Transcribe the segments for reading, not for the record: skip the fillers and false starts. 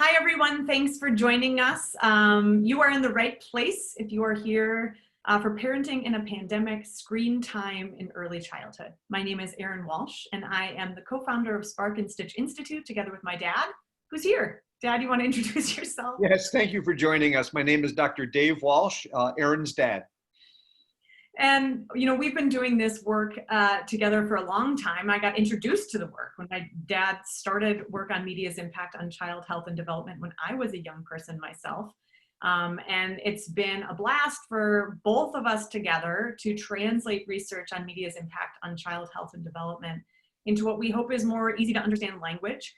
Hi, everyone. Thanks for joining us. You are in the right place if you are here for Parenting in a Pandemic, Screen Time in Early Childhood. My name is Erin Walsh, and I am the co-founder of Spark and Stitch Institute together with my dad, who's here. Dad, you want to introduce yourself? Yes, thank you for joining us. My name is Dr. Dave Walsh, Erin's dad. And, we've been doing this work together for a long time. I got introduced to the work when my dad started work on media's impact on child health and development when I was a young person myself. And it's been a blast for both of us together to translate research on media's impact on child health and development into what we hope is more easy to understand language.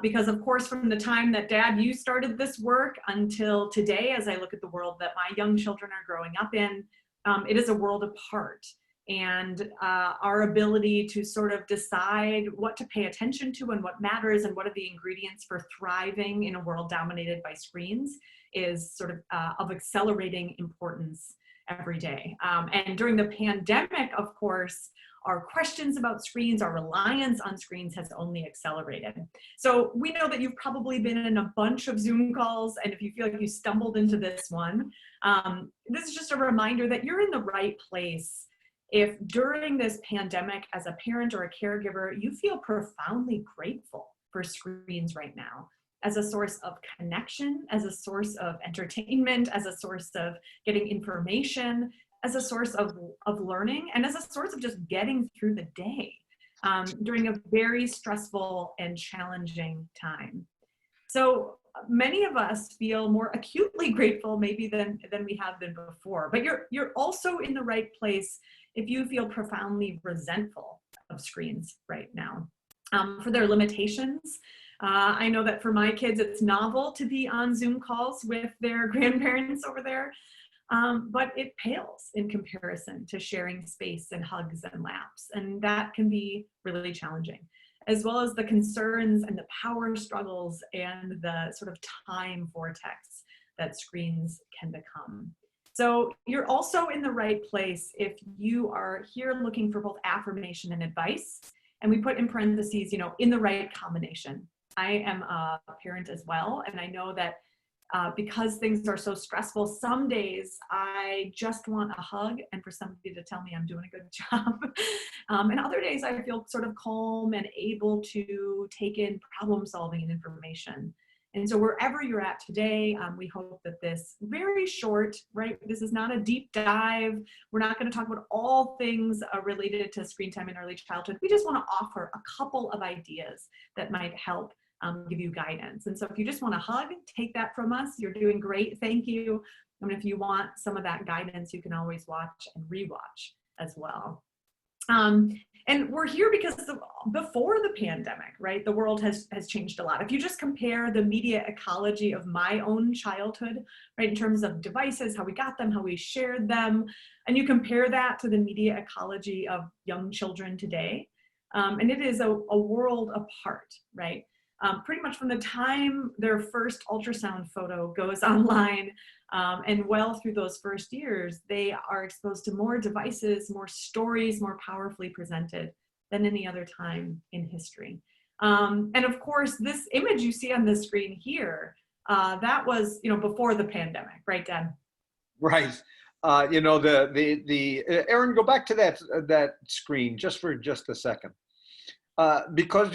Because of course, from the time that Dad, you started this work until today, as I look at the world that my young children are growing up in, it is a world apart. And our ability to sort of decide what to pay attention to and what matters and what are the ingredients for thriving in a world dominated by screens is sort of accelerating importance every day. And during the pandemic, of course, our questions about screens, our reliance on screens has only accelerated. So we know that you've probably been in a bunch of Zoom calls, and if you feel like you stumbled into this one, this is just a reminder that you're in the right place if during this pandemic, as a parent or a caregiver, you feel profoundly grateful for screens right now as a source of connection, as a source of entertainment, as a source of getting information, as a source of learning, and as a source of just getting through the day during a very stressful and challenging time. So many of us feel more acutely grateful maybe than we have been before, but you're also in the right place if you feel profoundly resentful of screens right now for their limitations. I know that for my kids, it's novel to be on Zoom calls with their grandparents over there. But it pales in comparison to sharing space and hugs and laps. And that can be really challenging, as well as the concerns and the power struggles and the sort of time vortex that screens can become. So you're also in the right place if you are here looking for both affirmation and advice. And we put in parentheses, in the right combination. I am a parent as well, and I know that because things are so stressful, some days I just want a hug and for somebody to tell me I'm doing a good job. And other days I feel sort of calm and able to take in problem solving and information. And so wherever you're at today, we hope that this very short, right? This is not a deep dive. We're not going to talk about all things related to screen time in early childhood. We just want to offer a couple of ideas that might help give you guidance. And so if you just want a hug, take that from us. You're doing great. Thank you. And if you want some of that guidance, you can always watch and rewatch as well. And we're here because before the pandemic, right, the world has changed a lot. If you just compare the media ecology of my own childhood, right, in terms of devices, how we got them, how we shared them, and you compare that to the media ecology of young children today, and it is a world apart, right? Pretty much from the time their first ultrasound photo goes online and well through those first years, they are exposed to more devices, more stories, more powerfully presented than any other time in history. And of course, this image you see on the screen here, that was, before the pandemic, right, Dad? Right. Erin, go back to that screen just for a second. Because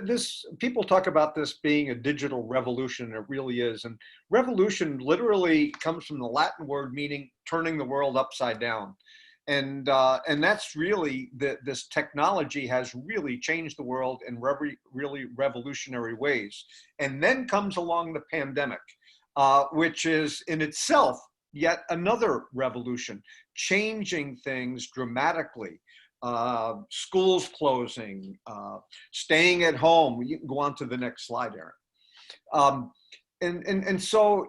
this people talk about this being a digital revolution, and it really is. And revolution literally comes from the Latin word meaning turning the world upside down, and that's really this technology has really changed the world in really revolutionary ways. And then comes along the pandemic, which is in itself yet another revolution, changing things dramatically. Schools closing, staying at home. You can go on to the next slide, Erin. And so,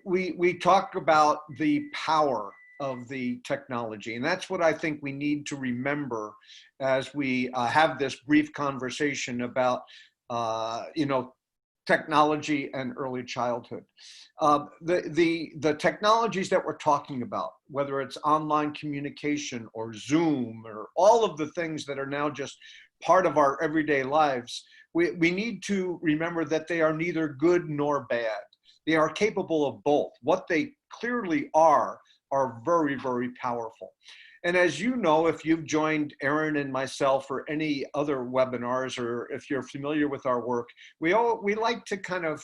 we talk about the power of the technology, and that's what I think we need to remember as we have this brief conversation about, technology and early childhood. The technologies that we're talking about, whether it's online communication or Zoom or all of the things that are now just part of our everyday lives, we need to remember that they are neither good nor bad. They are capable of both. What they clearly are very, very powerful. And as you know, if you've joined Erin and myself or any other webinars, or if you're familiar with our work, we like to kind of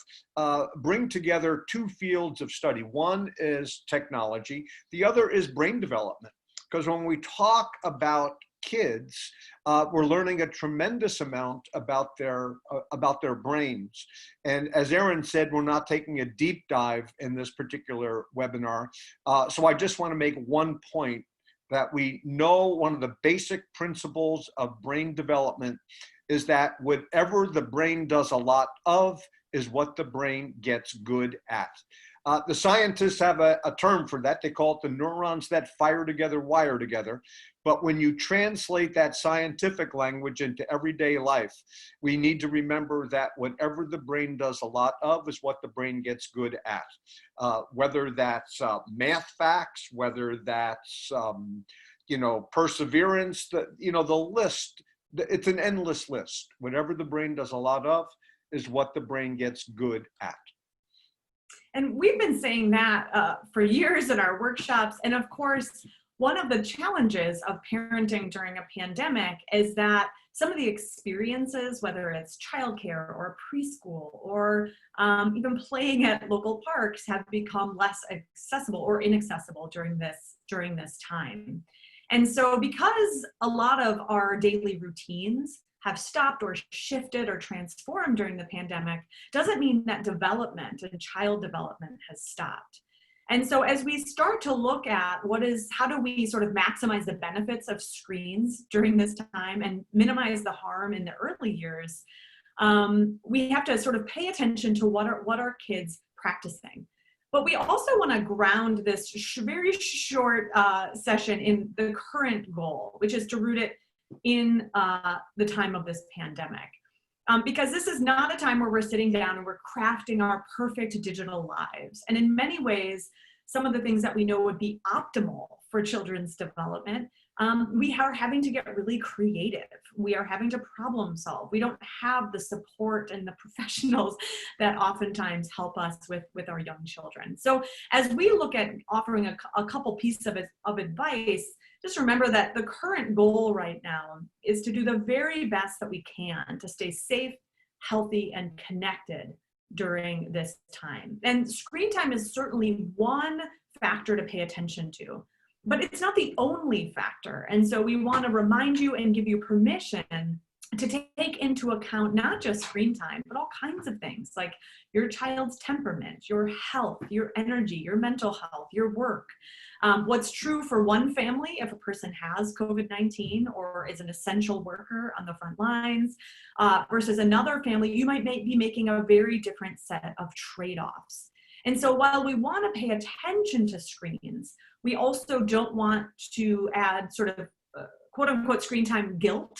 bring together two fields of study. One is technology, the other is brain development. Because when we talk about kids, we're learning a tremendous amount about their brains. And as Erin said, we're not taking a deep dive in this particular webinar. So I just want to make one point, that we know one of the basic principles of brain development is that whatever the brain does a lot of is what the brain gets good at. The scientists have a term for that. They call it the neurons that fire together, wire together. But when you translate that scientific language into everyday life, we need to remember that whatever the brain does a lot of is what the brain gets good at. Whether that's math facts, whether that's perseverance, the list. It's an endless list. Whatever the brain does a lot of is what the brain gets good at. And we've been saying that for years in our workshops. And of course, one of the challenges of parenting during a pandemic is that some of the experiences, whether it's childcare or preschool or even playing at local parks, have become less accessible or inaccessible during this time. And so because a lot of our daily routines have stopped or shifted or transformed during the pandemic, doesn't mean that development and child development has stopped. And so as we start to look at how do we sort of maximize the benefits of screens during this time and minimize the harm in the early years, we have to sort of pay attention to what are kids practicing. But we also want to ground this very short session in the current goal, which is to root it in the time of this pandemic. Because this is not a time where we're sitting down and we're crafting our perfect digital lives. And in many ways, some of the things that we know would be optimal for children's development, we are having to get really creative. We are having to problem solve. We don't have the support and the professionals that oftentimes help us with our young children. So as we look at offering a couple pieces of advice, just remember that the current goal right now is to do the very best that we can to stay safe, healthy, and connected during this time. And screen time is certainly one factor to pay attention to, but it's not the only factor. And so we want to remind you and give you permission to take into account not just screen time, but all kinds of things like your child's temperament, your health, your energy, your mental health, your work. What's true for one family if a person has COVID-19 or is an essential worker on the front lines versus another family, you might be making a very different set of trade-offs. And so while we want to pay attention to screens, we also don't want to add sort of quote unquote screen time guilt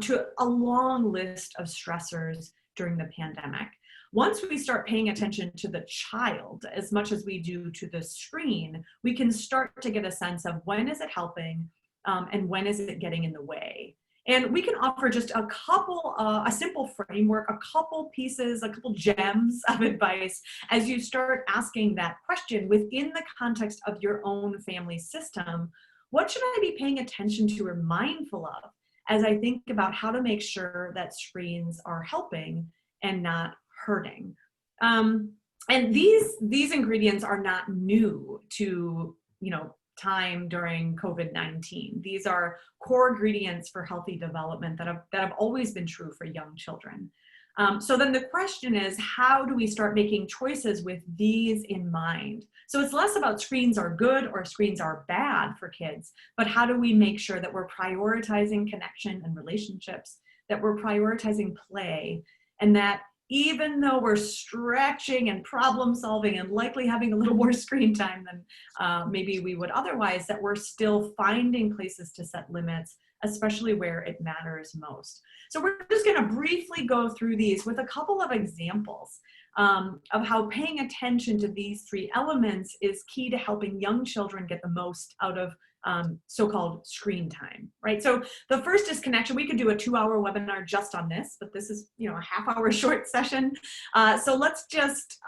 to a long list of stressors during the pandemic. Once we start paying attention to the child as much as we do to the screen, we can start to get a sense of when is it helping and when is it getting in the way. And we can offer just a simple framework, a couple pieces, a couple gems of advice as you start asking that question within the context of your own family system. What should I be paying attention to or mindful of as I think about how to make sure that screens are helping and not hurting? And these ingredients are not new to, time during COVID-19. These are core ingredients for healthy development that have always been true for young children. So then the question is, how do we start making choices with these in mind? So it's less about screens are good or screens are bad for kids, but how do we make sure that we're prioritizing connection and relationships, that we're prioritizing play, and that even though we're stretching and problem solving and likely having a little more screen time than maybe we would otherwise, that we're still finding places to set limits, especially where it matters most. So we're just going to briefly go through these with a couple of examples of how paying attention to these three elements is key to helping young children get the most out of so-called screen time, right? So the first disconnection, we could do a 2-hour webinar just on this, but this is, a half-hour short session. So let's just,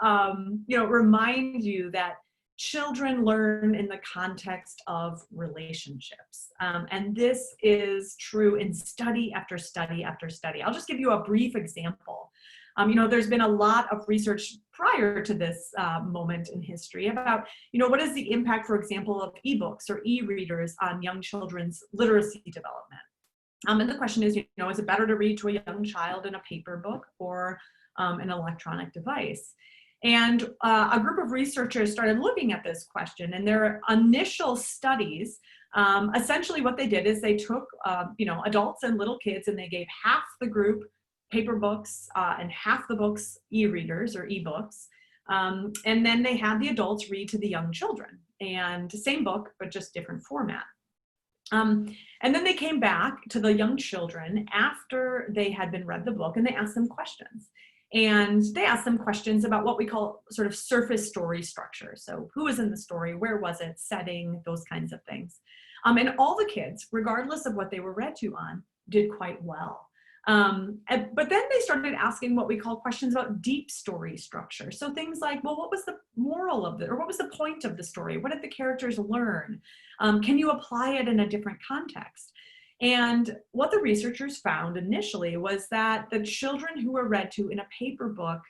remind you that children learn in the context of relationships. And this is true in study after study after study. I'll just give you a brief example. There's been a lot of research prior to this moment in history about, what is the impact, for example, of ebooks or e-readers on young children's literacy development? And the question is, is it better to read to a young child in a paper book or an electronic device? And a group of researchers started looking at this question, and their initial studies, essentially what they did is they took, adults and little kids, and they gave half the group paper books and half the books e-readers or ebooks. And then they had the adults read to the young children, and same book, but just different format. And then they came back to the young children after they had been read the book, and they asked them questions. And they asked them questions about what we call sort of surface story structure. So who was in the story, where was it, setting, those kinds of things. And all the kids, regardless of what they were read to on, did quite well. But then they started asking what we call questions about deep story structure. So things like, well, what was the moral of it? Or what was the point of the story? What did the characters learn? Can you apply it in a different context? And what the researchers found initially was that the children who were read to in a paper book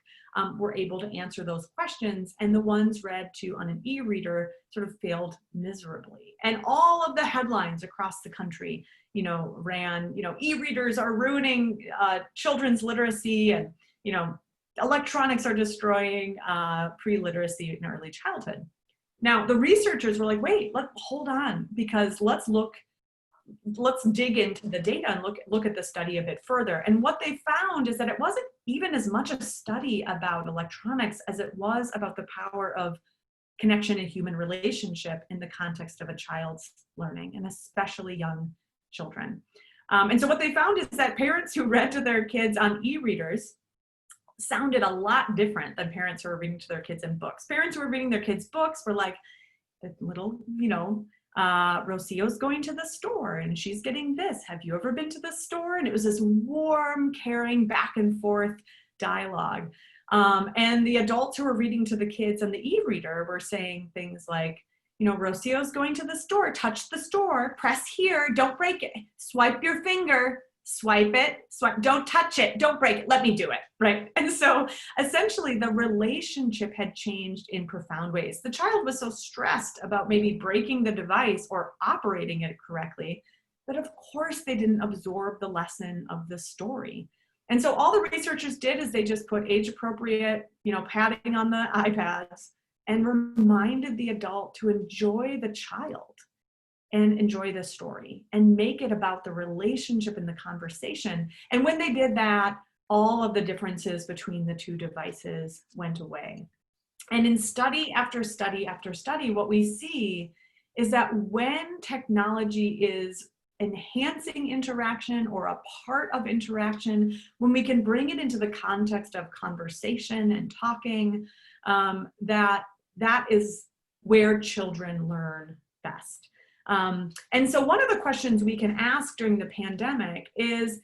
were able to answer those questions, and the ones read to on an e-reader sort of failed miserably. And all of the headlines across the country, ran, e-readers are ruining children's literacy, and, electronics are destroying pre-literacy in early childhood. Now, the researchers were like, wait, hold on, because let's dig into the data and look at the study a bit further. And what they found is that it wasn't even as much a study about electronics as it was about the power of connection and human relationship in the context of a child's learning, and especially young children. And so what they found is that parents who read to their kids on e-readers sounded a lot different than parents who were reading to their kids in books. Parents who were reading their kids books were like, the little, Rocio's going to the store and she's getting this. Have you ever been to the store? And it was this warm, caring, back and forth dialogue. And the adults who were reading to the kids on the e-reader were saying things like, Rocio's going to the store, touch the store, press here, don't break it, swipe your finger, swipe it, swipe, don't touch it, don't break it, let me do it, right? And so essentially the relationship had changed in profound ways. The child was so stressed about maybe breaking the device or operating it correctly that of course they didn't absorb the lesson of the story. And so all the researchers did is they just put age-appropriate, padding on the iPads and reminded the adult to enjoy the child and enjoy the story and make it about the relationship and the conversation. And when they did that, all of the differences between the two devices went away. And in study after study after study, what we see is that when technology is enhancing interaction or a part of interaction, when we can bring it into the context of conversation and talking, that is where children learn best. And so one of the questions we can ask during the pandemic is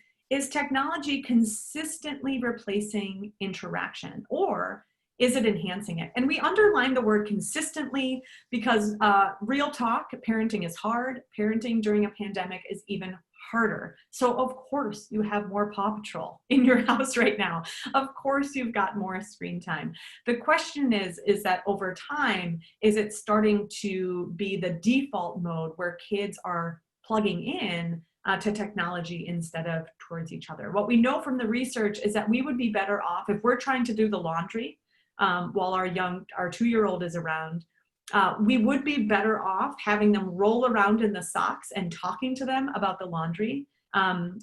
technology consistently replacing interaction, or is it enhancing it? And we underline the word consistently because real talk, parenting is hard. Parenting during a pandemic is even harder. So of course you have more Paw Patrol in your house right now. Of course you've got more screen time. The question is that over time, is it starting to be the default mode where kids are plugging in to technology instead of towards each other? What we know from the research is that we would be better off if we're trying to do the laundry while our 2-year-old is around. We would be better off having them roll around in the socks and talking to them about the laundry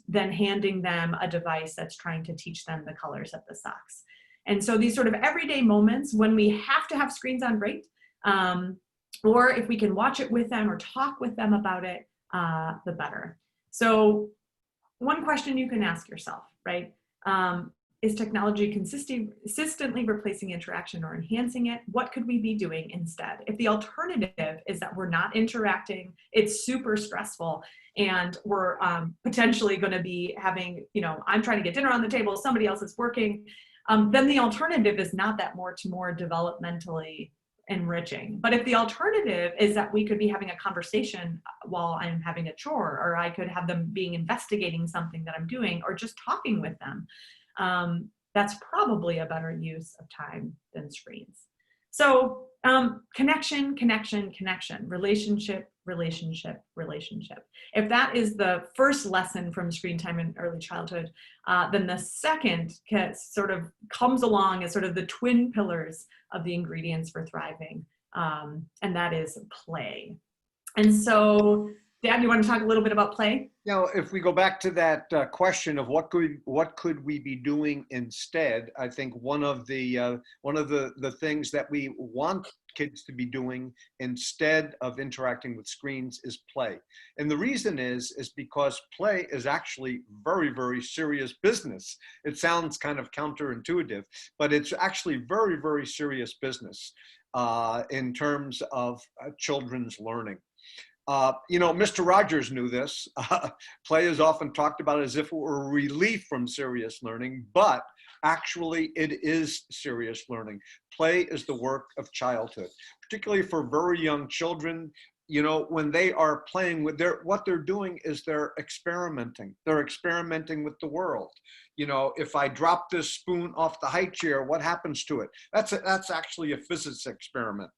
than handing them a device that's trying to teach them the colors of the socks. And so these sort of everyday moments when we have to have screens on, great. Or if we can watch it with them or talk with them about it, the better. So one question you can ask yourself, right? Is technology consistently replacing interaction or enhancing it? What could we be doing instead? If the alternative is that we're not interacting, it's super stressful, and we're potentially going to be having, I'm trying to get dinner on the table, somebody else is working, then the alternative is not that much more developmentally enriching. But if the alternative is that we could be having a conversation while I'm having a chore, or I could have them being investigating something that I'm doing, or just talking with them, that's probably a better use of time than screens. So connection, relationship. If that is the first lesson from screen time in early childhood, then the second sort of comes along as sort of the twin pillars of the ingredients for thriving, and that is play. And so, Dad, you want to talk a little bit about play? If we go back to that question of what could we be doing instead, I think one of the things that we want kids to be doing instead of interacting with screens is play. And the reason is because play is actually very, very serious business. It sounds kind of counterintuitive, but it's actually very, very serious business in terms of children's learning. Mr. Rogers knew this. Play is often talked about as if it were a relief from serious learning, but actually it is serious learning. Play is the work of childhood, particularly for very young children. When they are playing with what they're doing is they're experimenting. They're experimenting with the world. If I drop this spoon off the high chair, what happens to it? That's actually a physics experiment.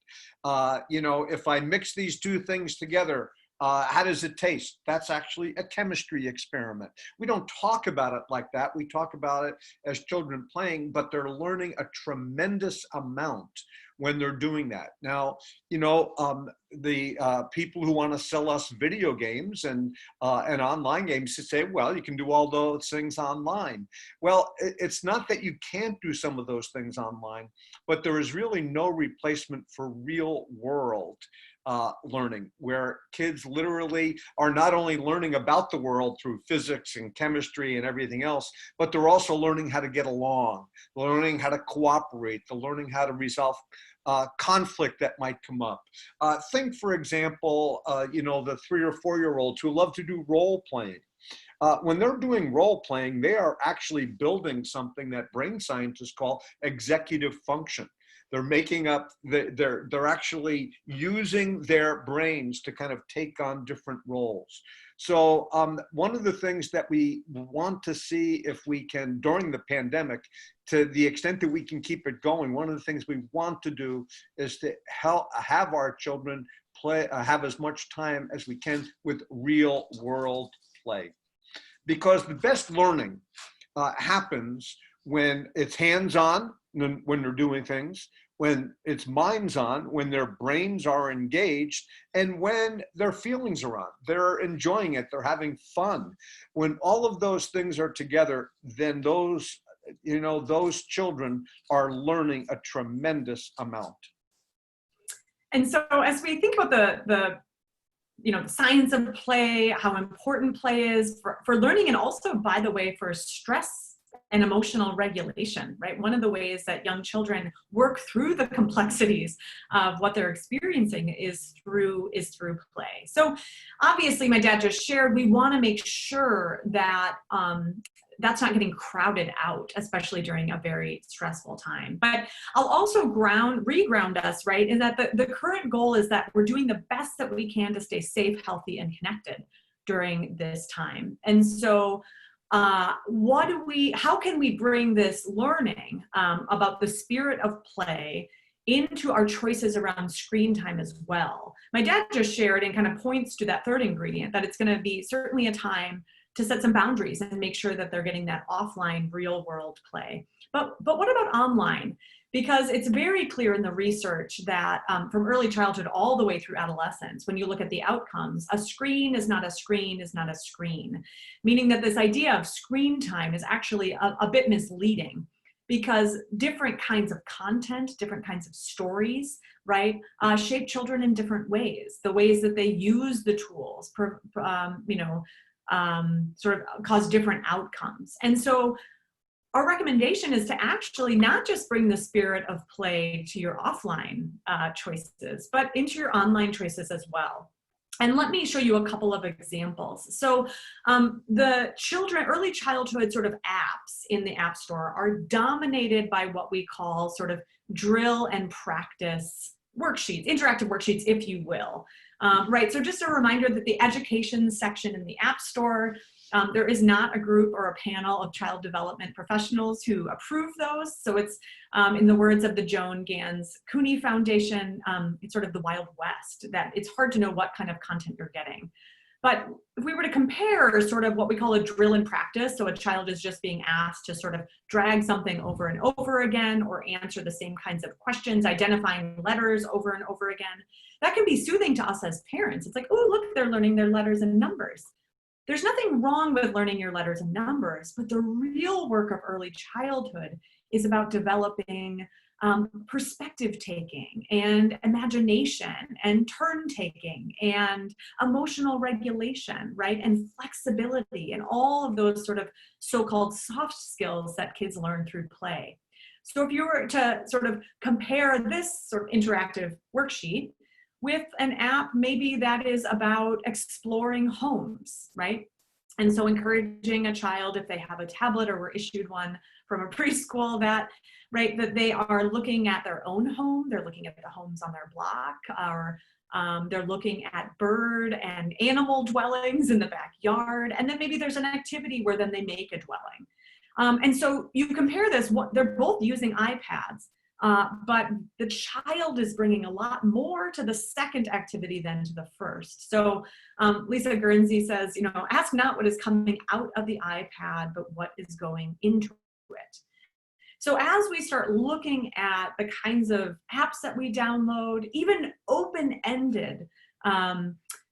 If I mix these two things together, how does it taste? That's actually a chemistry experiment. We don't talk about it like that. We talk about it as children playing, but they're learning a tremendous amount when they're doing that. Now, the people who want to sell us video games and online games to say, well, you can do all those things online. Well, it's not that you can't do some of those things online, but there is really no replacement for real world learning, where kids literally are not only learning about the world through physics and chemistry and everything else, but they're also learning how to get along, learning how to cooperate, they're learning how to resolve conflict that might come up. Think, for example, the 3 or 4-year-olds who love to do role playing. When they're doing role playing, they are actually building something that brain scientists call executive function. They're making up, they're actually using their brains to kind of take on different roles. So one of the things that we want to see if we can, during the pandemic, to the extent that we can keep it going, one of the things we want to do is to have our children have as much time as we can with real world play. Because the best learning happens when it's hands-on, when they're doing things, when it's minds on, when their brains are engaged, and when their feelings are on. They're enjoying it, they're having fun. When all of those things are together, then those children are learning a tremendous amount. And so as we think about the science of play, how important play is for learning, and also, by the way, for stress and emotional regulation, right? One of the ways that young children work through the complexities of what they're experiencing is through play. So obviously, my dad just shared, we want to make sure that that's not getting crowded out, especially during a very stressful time. But I'll also re-ground us, right, in that the current goal is that we're doing the best that we can to stay safe, healthy, and connected during this time. And so how can we bring this learning about the spirit of play into our choices around screen time as well? My dad just shared and kind of points to that third ingredient, that it's going to be certainly a time to set some boundaries and make sure that they're getting that offline real world play. But what about online? Because it's very clear in the research that from early childhood all the way through adolescence, when you look at the outcomes, a screen is not a screen is not a screen. Meaning that this idea of screen time is actually a bit misleading, because different kinds of content, different kinds of stories, right, shape children in different ways. The ways that they use the tools, sort of cause different outcomes. And so our recommendation is to actually not just bring the spirit of play to your offline choices, but into your online choices as well. And let me show you a couple of examples. So the early childhood sort of apps in the App Store are dominated by what we call sort of drill and practice worksheets, interactive worksheets, if you will. Right, so just a reminder that the education section in the App Store, there is not a group or a panel of child development professionals who approve those. So it's, in the words of the Joan Gans Cooney Foundation, it's sort of the Wild West, that it's hard to know what kind of content you're getting. But if we were to compare sort of what we call a drill and practice, so a child is just being asked to sort of drag something over and over again or answer the same kinds of questions, identifying letters over and over again, that can be soothing to us as parents. It's like, oh, look, they're learning their letters and numbers. There's nothing wrong with learning your letters and numbers, but the real work of early childhood is about developing perspective taking and imagination and turn taking and emotional regulation, right? And flexibility and all of those sort of so-called soft skills that kids learn through play. So if you were to sort of compare this sort of interactive worksheet with an app, maybe that is about exploring homes, right? And so encouraging a child, if they have a tablet or were issued one from a preschool, that, right, that they are looking at their own home, they're looking at the homes on their block, or they're looking at bird and animal dwellings in the backyard, and then maybe there's an activity where then they make a dwelling. And so you compare this, they're both using iPads, but the child is bringing a lot more to the second activity than to the first. So Lisa Guernsey says, ask not what is coming out of the iPad, but what is going into it. So as we start looking at the kinds of apps that we download, even open-ended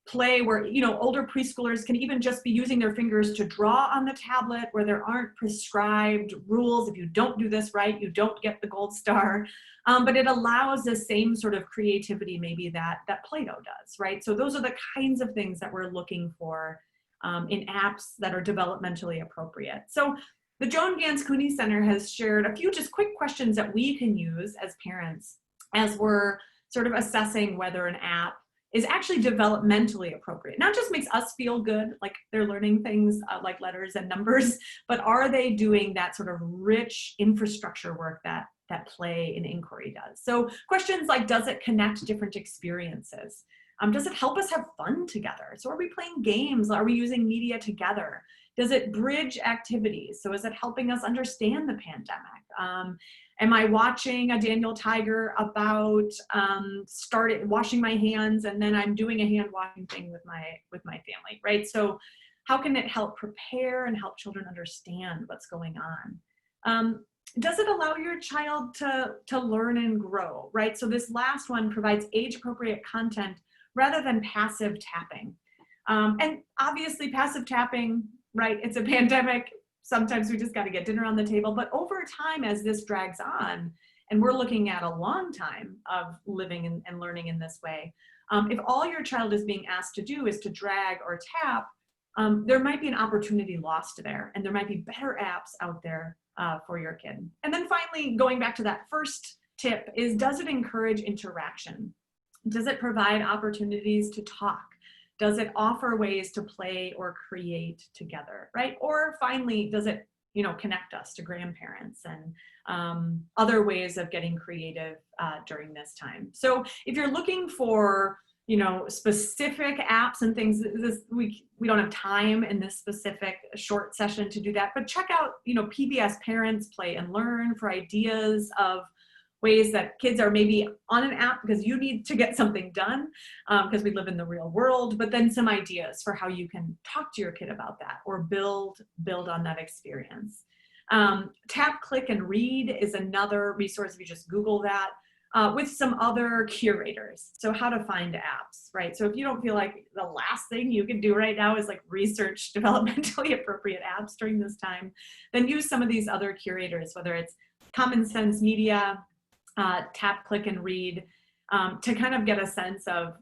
play where, older preschoolers can even just be using their fingers to draw on the tablet, where there aren't prescribed rules. If you don't do this right, you don't get the gold star. But it allows the same sort of creativity maybe that Play-Doh does, right? So those are the kinds of things that we're looking for in apps that are developmentally appropriate. So the Joan Gans Cooney Center has shared a few just quick questions that we can use as parents as we're sort of assessing whether an app is actually developmentally appropriate. Not just makes us feel good, like they're learning things like letters and numbers, but are they doing that sort of rich infrastructure work that play and inquiry does? So questions like, does it connect different experiences? Does it help us have fun together? So are we playing games? Are we using media together? Does it bridge activities? So is it helping us understand the pandemic? Am I watching a Daniel Tiger about washing my hands, and then I'm doing a hand washing thing with my family, right? So how can it help prepare and help children understand what's going on? Does it allow your child to learn and grow, right? So this last one provides age-appropriate content rather than passive tapping. And obviously passive tapping, right? It's a pandemic. Sometimes we just got to get dinner on the table. But over time, as this drags on, and we're looking at a long time of living and learning in this way, if all your child is being asked to do is to drag or tap, there might be an opportunity lost there, and there might be better apps out there for your kid. And then finally, going back to that first tip is, does it encourage interaction? Does it provide opportunities to talk? Does it offer ways to play or create together, right? Or finally, does it, connect us to grandparents and other ways of getting creative during this time? So if you're looking for, specific apps and things, we don't have time in this specific short session to do that, but check out, PBS Parents Play and Learn for ideas of ways that kids are maybe on an app because you need to get something done because we live in the real world, but then some ideas for how you can talk to your kid about that or build on that experience. Tap, Click, and Read is another resource if you just Google that with some other curators. So how to find apps, right? So if you don't feel like the last thing you can do right now is like research developmentally appropriate apps during this time, then use some of these other curators, whether it's Common Sense Media, Tap, Click, and Read, to kind of get a sense of,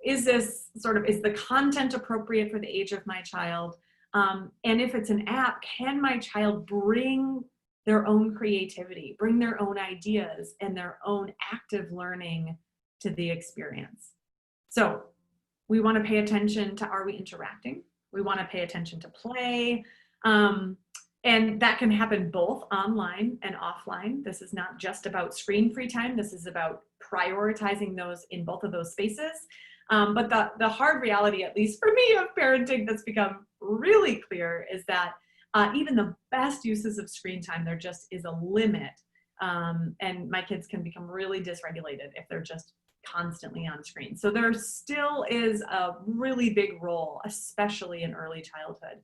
is the content appropriate for the age of my child? And if it's an app, can my child bring their own creativity, bring their own ideas and their own active learning to the experience. So we want to pay attention to, are we interacting? We want to pay attention to play. And that can happen both online and offline. This is not just about screen-free time. This is about prioritizing those in both of those spaces. But the hard reality, at least for me, of parenting that's become really clear is that even the best uses of screen time, there just is a limit. And my kids can become really dysregulated if they're just constantly on screen. So there still is a really big role, especially in early childhood,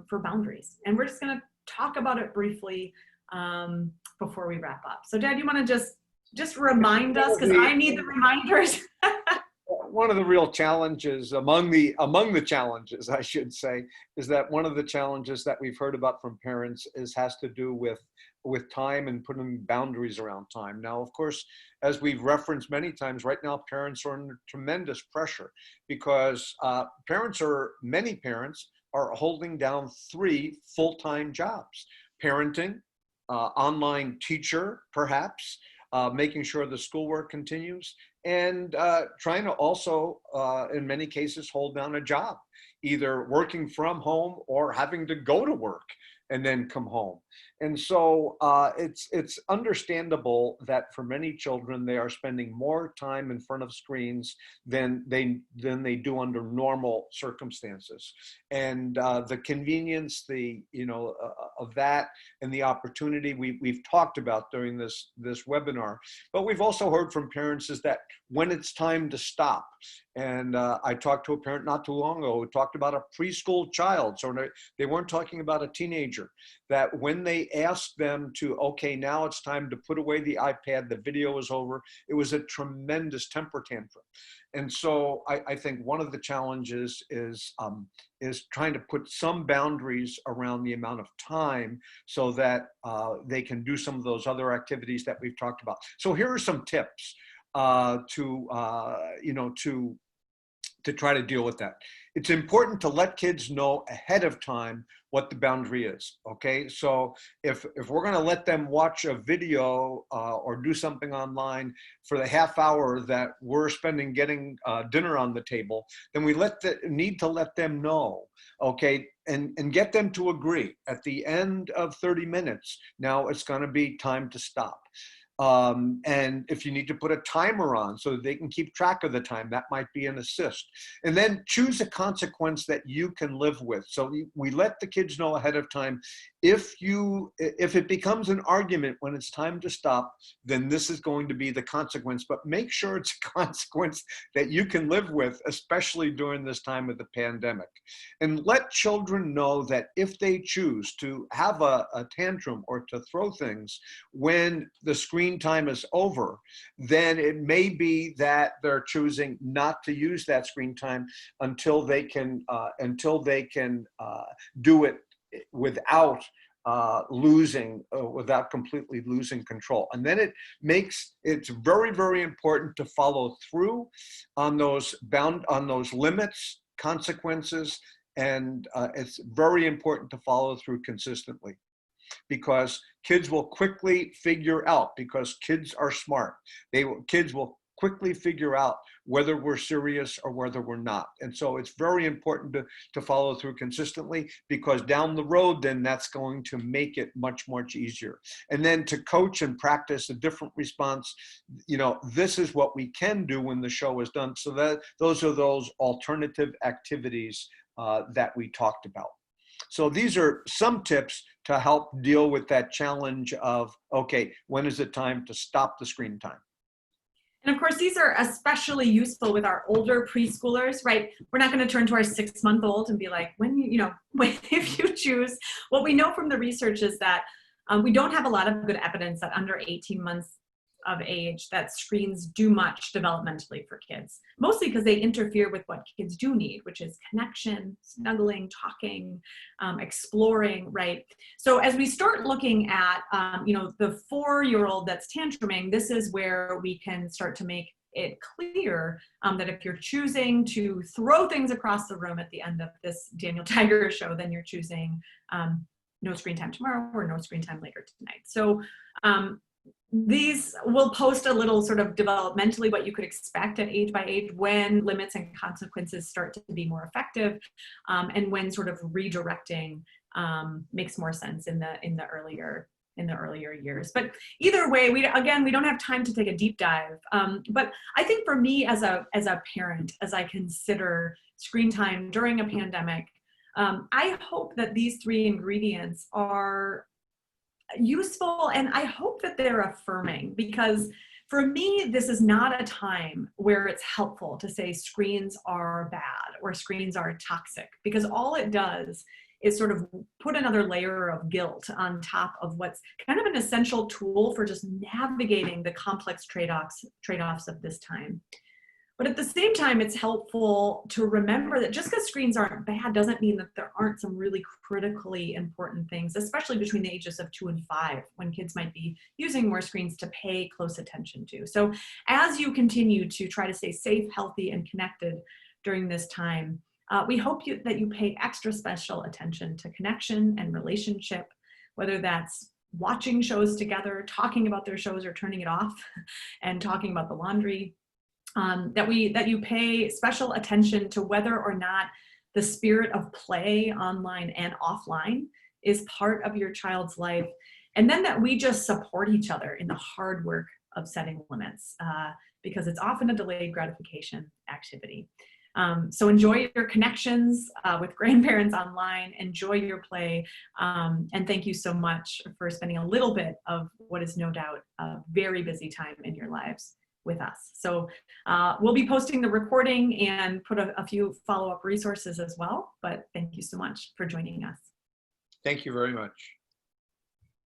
for boundaries. And we're just going to talk about it briefly before we wrap up. So Dad, you want to just remind us, because I need the reminders. One of the real challenges among the challenges, I should say, is that one of the challenges that we've heard about from parents has to do with time and putting boundaries around time. Now, of course, as we've referenced many times, right now parents are under tremendous pressure because many parents are holding down 3 full-time jobs: parenting, online teacher, perhaps, making sure the schoolwork continues, and trying to also, in many cases, hold down a job, either working from home or having to go to work and then come home. And so it's understandable that for many children, they are spending more time in front of screens than they do under normal circumstances. And the convenience, of that, and the opportunity we've talked about during this webinar. But we've also heard from parents is that when it's time to stop. And I talked to a parent not too long ago who talked about a preschool child. So they weren't talking about a teenager, that when they asked them to, okay, now it's time to put away the iPad, the video is over, it was a tremendous temper tantrum. And so I think one of the challenges is trying to put some boundaries around the amount of time so that they can do some of those other activities that we've talked about. So here are some tips to try to deal with that. It's important to let kids know ahead of time what the boundary is, okay? So if we're gonna let them watch a video or do something online for the half hour that we're spending getting dinner on the table, then we need to let them know, okay? And get them to agree at the end of 30 minutes, now it's gonna be time to stop. And if you need to put a timer on so that they can keep track of the time, that might be an assist. And then choose a consequence that you can live with. So we let the kids know ahead of time, if it becomes an argument when it's time to stop, then this is going to be the consequence. But make sure it's a consequence that you can live with, especially during this time of the pandemic. And let children know that if they choose to have a tantrum or to throw things when the screen time is over, then it may be that they're choosing not to use that screen time until they can do it without without completely losing control. And then it's very, very important to follow through on those limits, consequences, and it's very important to follow through consistently, because kids will quickly figure out, because kids are smart. Kids will quickly figure out whether we're serious or whether we're not. And so it's very important to follow through consistently, because down the road, then that's going to make it much, much easier. And then to coach and practice a different response, this is what we can do when the show is done. So that those are those alternative activities that we talked about. So these are some tips to help deal with that challenge of, okay, when is it time to stop the screen time? And of course, these are especially useful with our older preschoolers, right? We're not going to turn to our 6-month-old and be like, if you choose. What we know from the research is that we don't have a lot of good evidence that under 18 months of age that screens do much developmentally for kids, mostly because they interfere with what kids do need, which is connection, snuggling, talking, exploring, right? So as we start looking at, the 4-year-old that's tantruming, this is where we can start to make it clear that if you're choosing to throw things across the room at the end of this Daniel Tiger show, then you're choosing no screen time tomorrow or no screen time later tonight. So these will post a little sort of developmentally what you could expect at age by age, when limits and consequences start to be more effective, and when sort of redirecting makes more sense in the earlier years. But either way, we don't have time to take a deep dive. But I think for me as a parent, as I consider screen time during a pandemic, I hope that these 3 ingredients are useful, and I hope that they're affirming, because for me, this is not a time where it's helpful to say screens are bad or screens are toxic, because all it does is sort of put another layer of guilt on top of what's kind of an essential tool for just navigating the complex trade-offs of this time. But at the same time, it's helpful to remember that just because screens aren't bad doesn't mean that there aren't some really critically important things, especially between the ages of 2 and 5, when kids might be using more screens to pay close attention to. So as you continue to try to stay safe, healthy, and connected during this time, we hope that you pay extra special attention to connection and relationship, whether that's watching shows together, talking about their shows or turning it off, and talking about the laundry. That you pay special attention to whether or not the spirit of play online and offline is part of your child's life. And then that we just support each other in the hard work of setting limits, because it's often a delayed gratification activity. So enjoy your connections with grandparents online, enjoy your play, and thank you so much for spending a little bit of what is no doubt a very busy time in your lives with us. So we'll be posting the recording and put a few follow-up resources as well, but thank you so much for joining us. Thank you very much.